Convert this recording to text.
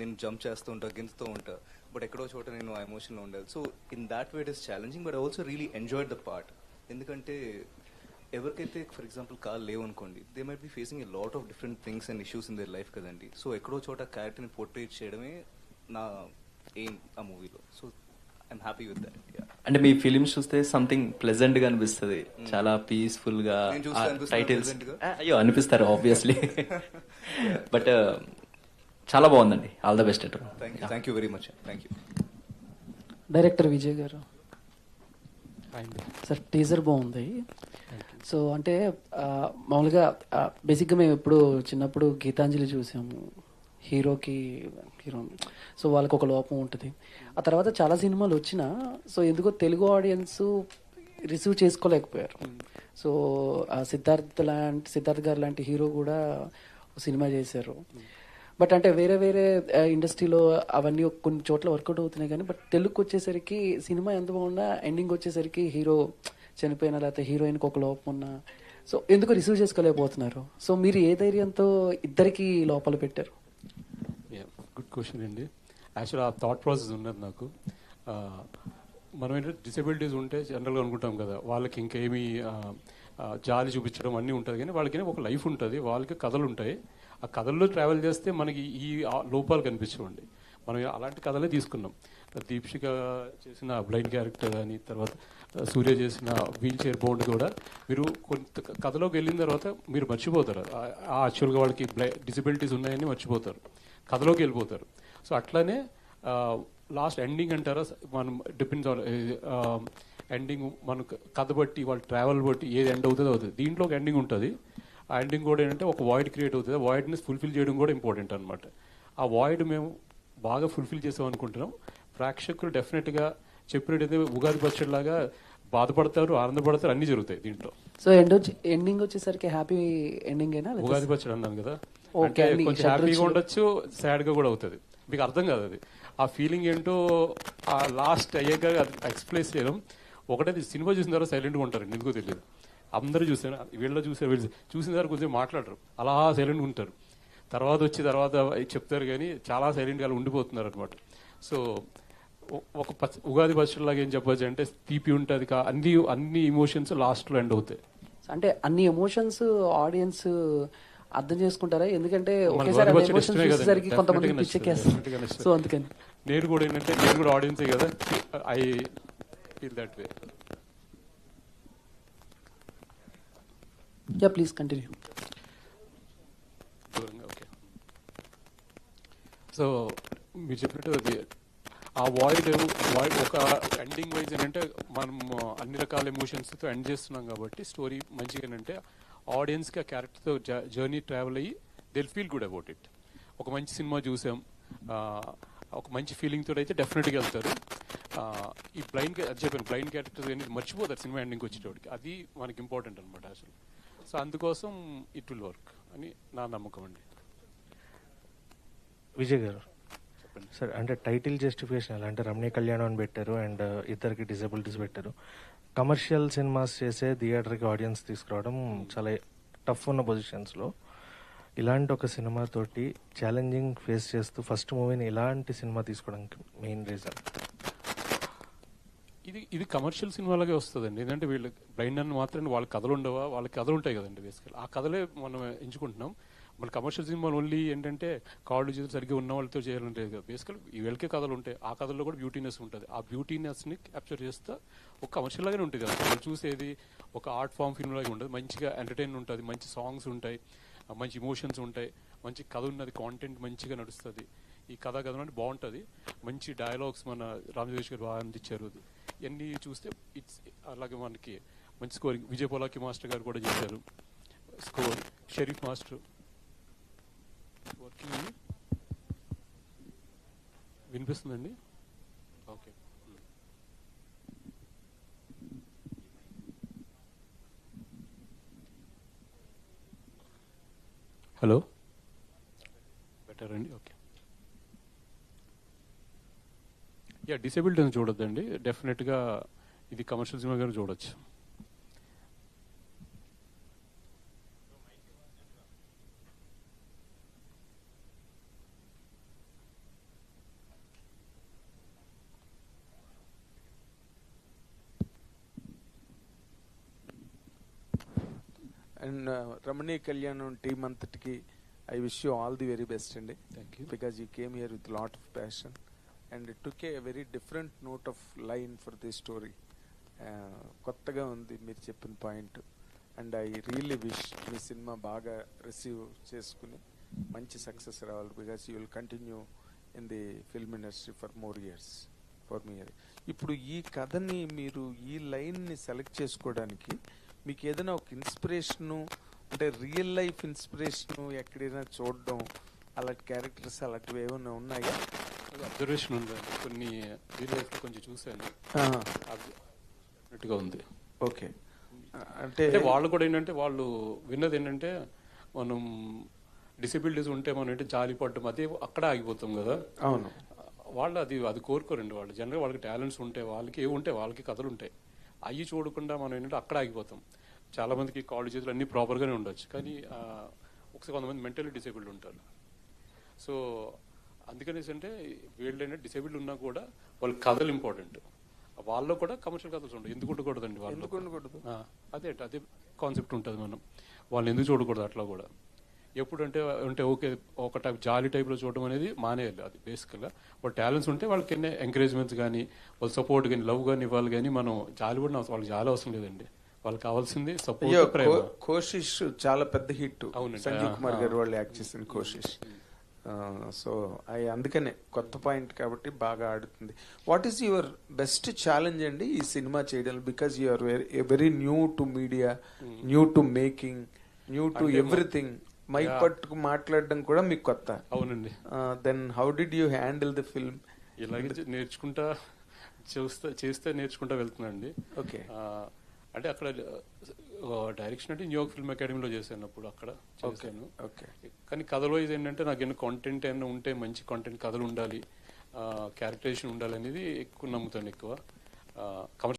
నేను జంప్ చేస్తూ ఉంటా, గెంతుతూ ఉంటా, బట్ ఎక్కడో చోట నేను ఆ ఎమోషన్లో ఉండాలి. So in that way it is challenging, but I also really enjoyed the part. ఎందుకంటే ఎవరికైతే ఫర్ ఎగ్జాంపుల్ కాల్ లేవు అనుకోండి, they might be facing a lot of different things and issues in their life కదండి. So ఎక్కడో చోట క్యారెక్టర్ని portrait చేయడమే నా ఎయిమ్ ఆ మూవీలో. So I'm happy with that. అంటే మీ ఫిలిమ్స్ చూస్తే సంథింగ్ ప్లెజెంట్ గా అనిపిస్తుంది, చాలా పీస్ఫుల్ గా. టైటిల్స్ అయ్యో అనిపిస్తారు ఆబ్వియస్లీ, బట్ చాలా బాగుందండి. All the best. Thank you very much. Thank you. Director Vijay గారు సార్, టీజర్ బాగుంది. సో అంటే మామూలుగా బేసిక్గా మేము ఎప్పుడు చిన్నప్పుడు గీతాంజలి చూసాము, హీరో సో వాళ్ళకి ఒక లోపం ఉంటుంది. ఆ తర్వాత చాలా సినిమాలు వచ్చినా సో ఎందుకో ఆడియన్స్ రిసీవ్ చేసుకోలేకపోయారు. సో సిద్ధార్థ్ గారు లాంటి హీరో కూడా సినిమా చేశారు. బట్ అంటే వేరే ఇండస్ట్రీలో అవన్నీ కొన్ని చోట్ల వర్కౌట్ అవుతున్నాయి కానీ, బట్ తెలుగుకి వచ్చేసరికి సినిమా ఎంత బాగున్నా ఎండింగ్ వచ్చేసరికి హీరో చనిపోయినా లేకపోతే హీరోయిన్కి ఒక లోపం ఉన్నా సో ఎందుకు రిసీవ్ చేసుకోలేకపోతున్నారు. సో మీరు ఏ ధైర్యంతో ఇద్దరికి లోపల పెట్టారు? గుడ్ క్వశ్చన్ అండి. యాక్చువల్ ఆ థాట్ ప్రాసెస్ ఉన్నది నాకు. మనం ఏంటంటే డిసెబిలిటీస్ ఉంటే జనరల్గా అనుకుంటాం కదా, వాళ్ళకి ఇంకేమీ జాలి చూపించడం అన్నీ ఉంటుంది, కానీ వాళ్ళకి ఒక లైఫ్ ఉంటుంది, వాళ్ళకి కథలు ఉంటాయి. ఆ కథల్లో ట్రావెల్ చేస్తే మనకి ఈ లోపాలు కనిపించవండి. మనం అలాంటి కథలే తీసుకున్నాం. దీప్షిక చేసిన బ్లైండ్ క్యారెక్టర్ కానీ, తర్వాత సూర్య చేసిన వీల్ చైర్ బోర్డు కూడా మీరు కొంత కథలోకి వెళ్ళిన తర్వాత మీరు మర్చిపోతారు. యాక్చువల్గా వాళ్ళకి డిసెబిలిటీస్ ఉన్నాయని మర్చిపోతారు, కథలోకి వెళ్ళిపోతారు. సో అట్లానే లాస్ట్ ఎండింగ్ అంటారా, మనం డిపెండ్స్ ఆన్ ఎండింగ్ మన కథ బట్టి వాళ్ళ ట్రావెల్ బట్టి ఏది ఎండ్ అవుతుందో అవుతుంది. దీంట్లో ఒక ఎండింగ్ ఉంటుంది. ఆ ఎండింగ్ కూడా ఏంటంటే ఒక వాయిడ్ క్రియేట్ అవుతుంది. ఆ వాయిడ్ని ఫుల్ఫిల్ చేయడం కూడా ఇంపార్టెంట్ అనమాట. ఆ వాయిడ్ మేము బాగా ఫుల్ఫిల్ చేసాం అనుకుంటున్నాం. ప్రేక్షకులు డెఫినెట్గా చెప్పినట్టయితే ఉగాది పచ్చడిలాగా బాధపడతారు, ఆనందపడతారు, అన్నీ జరుగుతాయి దీంట్లో. సో ఎండింగ్ వచ్చేసరికి హ్యాపీ ఎండింగ్ అయినా ఉగాది పచ్చడి అన్నాను కదా, అంటే కొంచెం హ్యాపీగా ఉండొచ్చు, సాడ్గా కూడా అవుతుంది. మీకు అర్థం కాదు అది, ఆ ఫీలింగ్ ఏంటో ఆ లాస్ట్ అయ్యాక ఎక్స్ప్లెయిన్ చేయడం. ఒకటే సినిమా చూసిన తర్వాత సైలెంట్గా ఉంటారండి, ఎందుకో తెలియదు. అందరూ చూసాను, వీళ్ళ చూసిన తర్వాత కొంచెం మాట్లాడరు, అలా సైలెంట్గా ఉంటారు. తర్వాత చెప్తారు కానీ చాలా సైలెంట్గా అలా ఉండిపోతున్నారు అనమాట. సో ఒక ఉగాది పచ్చడిలాగా ఏం చెప్పచ్చు అంటే తీపి ఉంటుంది, అన్ని ఇమోషన్స్ లాస్ట్లో ఎండ్ అవుతాయి. అంటే అన్ని ఎమోషన్స్ ఆడియన్స్ అర్థం చేసుకుంటారా? ఎందుకంటే ఒకేసారి కొంతమంది పిచ్చెక్కేస్తారు. సో అందుకని నేను కూడా ఏంటంటే నేను కూడా ఆడియన్సే కదా, I feel that way. Yeah please continue. Okay, so మీరు చెప్పినట్టు అది ఆ వాయిడ్ ఒక ఎండింగ్ వైజ్ ఏంటంటే మనం అన్ని రకాల ఎమోషన్స్తో ఎండ్ చేస్తున్నాం కాబట్టి స్టోరీ మంచిగా ఏంటంటే ఆడియన్స్కి ఆ క్యారెక్టర్తో జర్నీ ట్రావెల్ అయ్యి Dil feel good about it. ఒక మంచి సినిమా చూసాం, ఒక మంచి ఫీలింగ్తో అయితే డెఫినెట్గా వెళ్తారు. ఈ బ్లైండ్ క్యారెక్టర్స్ అనేది మర్చిపోతారు సినిమా ఎండింగ్కి వచ్చేటోడికి, అది మనకి ఇంపార్టెంట్ అనమాట అసలు. సో అందుకోసం ఇట్ విల్ వర్క్ అని నా నమ్మకం అండి. విజయ్ గారు సార్, అంటే టైటిల్ జస్టిఫికేషన్ ఎలా అంటే రమణీయ కళ్యాణం అని పెట్టారు అండ్ ఇద్దరికి డిజబిలిటీస్ పెట్టారు. కమర్షియల్ సినిమాస్ చేసే థియేటర్కి ఆడియన్స్ తీసుకురావడం చాలా టఫ్ ఉన్న పొజిషన్స్లో ఇలాంటి ఒక సినిమాతోటి ఛాలెంజింగ్ ఫేస్ చేస్తూ ఫస్ట్ మూవీని ఇలాంటి సినిమా తీసుకోవడానికి మెయిన్ రీజన్? ఇది కమర్షియల్ సినిమాలాగే వస్తుందండి. ఎందుకంటే వీళ్ళు బ్లైండ్ అని మాత్రం వాళ్ళ కథలు ఉండవా, వాళ్ళ కథలు ఉంటాయి కదండి. బేసికల్ ఆ కథలే మనం ఎంచుకుంటున్నాం. మన కమర్షియల్ సినిమాలు ఓన్లీ ఏంటంటే కాళ్ళు చేతులు సరిగ్గా ఉన్న వాళ్ళతో చేయాలంటే కదా, బేసికల్ వీళ్ళకే కథలు ఉంటాయి, ఆ కథల్లో కూడా బ్యూటీనెస్ ఉంటుంది. ఆ బ్యూటీనెస్ని క్యాప్చర్ చేస్తే ఒక కమర్షియల్ లాగానే ఉంటుంది కదా. వాళ్ళు చూసేది ఒక ఆర్ట్ ఫామ్ ఫిల్మ్ లాగా ఉంటుంది, మంచిగా ఎంటర్టైన్ ఉంటుంది, మంచి సాంగ్స్ ఉంటాయి, మంచి ఇమోషన్స్ ఉంటాయి, మంచి కథ ఉన్నది, కాంటెంట్ మంచిగా నడుస్తుంది. ఈ కథ అంటే బాగుంటుంది, మంచి డైలాగ్స్ మన రామజోగేష్ గారు బాగా అందించారు. ఇవన్నీ చూస్తే ఇట్స్ అలాగే మనకి మంచి స్కోరింగ్ విజయ్ పోలాకి మాస్టర్ గారు కూడా చేశారు స్కోర్. షరీఫ్ మాస్టర్ వర్కింగ్ వినిపిస్తుందండి? ఓకే, హలో, బెటర్ అండి. ఓకే, యా డిసేబిలిటీని చూడొద్దండి, డెఫినెట్గా ఇది కమర్షియల్ సినిమా గారు చూడొచ్చు. అండ్ రమణీ కళ్యాణం టీమ్ అంతటికి I wish you all the very best అండి. Thank you. Because you came here with lot of passion and it took a very different note of line for the story. కొత్తగా ఉంది మీరు చెప్పిన point. And I really wish మీ సినిమా బాగా receive చేసుకుని మంచి సక్సెస్ రావాలి. Because you will continue in the film industry for more years for me. ఇప్పుడు ఈ కథని మీరు ఈ లైన్ని సెలెక్ట్ చేసుకోవడానికి మీకు ఏదైనా ఒక ఇన్స్పిరేషను, అంటే రియల్ లైఫ్ ఇన్స్పిరేషను ఎక్కడైనా చూడడం, అలాంటి క్యారెక్టర్స్ అలాంటివి ఏమైనా ఉన్నాయా? అబ్జర్వేషన్ ఉందండి, కొన్ని రియల్ లైఫ్ కొంచెం చూశాను, అన్నట్టుగా ఉంది. ఓకే. అంటే వాళ్ళు కూడా ఏంటంటే వాళ్ళు విన్నది ఏంటంటే మనం డిసెబిలిటీస్ ఉంటే మనం ఏంటంటే జాలి పడ్డం అదే అక్కడ ఆగిపోతాం కదా. అవును. వాళ్ళు అది కోరుకోరండి. వాళ్ళు జనరల్గా వాళ్ళకి టాలెంట్స్ ఉంటాయి, వాళ్ళకి ఏవి ఉంటాయి, వాళ్ళకి కథలు ఉంటాయి. అవి చూడకుండా మనం ఏంటంటే అక్కడ ఆగిపోతాం. చాలా మందికి కాళ్ళు చేతులు అన్ని ప్రాపర్గానే ఉండొచ్చు, కానీ ఒకసారి కొంతమంది మెంటల్లీ డిసేబుల్డ్ ఉంటారు. సో అందుకనేసి అంటే వీళ్ళు ఏంటంటే డిసేబుల్డ్ ఉన్నా కూడా వాళ్ళ కథలు ఇంపార్టెంట్. వాళ్ళలో కూడా కమర్షియల్ కథలు ఉంటాయి. ఎందుకు ఉండకూడదండి వాళ్ళు? ఎందుకు ఉండకూడదు? అదే కాన్సెప్ట్ ఉంటుంది. మనం వాళ్ళని ఎందుకు చూడకూడదు అట్లా కూడా. ఎప్పుడంటే అంటే ఓకే ఒక టైప్ జాలీ టైప్లో చూడడం అనేది మానేయాలి. అది బేసిక్గా వాళ్ళ టాలెంట్స్ ఉంటే వాళ్ళకి ఎన్ని ఎంకరేజ్మెంట్స్ కానీ వాళ్ళ సపోర్ట్ కానీ లవ్ కానీ ఇవ్వాలి. కానీ మనం జాలి పడిన వాళ్ళకి జాలి అవసరం లేదండి. వాళ్ళకి కావాల్సింది సపోర్ట్, ప్రేమ. కోషిష్ చాలా పెద్ద హిట్. అవునండి. సంజీవ్ కుమార్ గారు వాళ్ళు యాక్ట్ చేసిన కోషిష్. సో అందుకనే కొత్త పాయింట్ కాబట్టి బాగా ఆడుతుంది. What is your best challenge అండి ఈ సినిమా చేయడం? Because you are very new to media, new to making, new to everything. Mic పట్టుకు మాట్లాడడం కూడా మీకు కొత్త. అవునండి. Then how did you handle the film? ఇలాగే నేర్చుకుంటా చేస్తే నేర్చుకుంటా వెళ్తున్నాండి. ఓకే. అంటే అక్కడ డైరెక్షన్ అంటే న్యూయార్క్ ఫిల్మ్ అకాడమీలో చేశాను, అప్పుడు అక్కడ చేశాను. కానీ కథలో ఇది ఏంటంటే నాకు ఎన్నో కాంటెంట్ ఏమైనా ఉంటే మంచి కాంటెంట్ కథలు ఉండాలి, క్యారెక్టరైజేషన్ ఉండాలి అనేది ఎక్కువ నమ్ముతాను. ఎక్కువ కమర్షియల్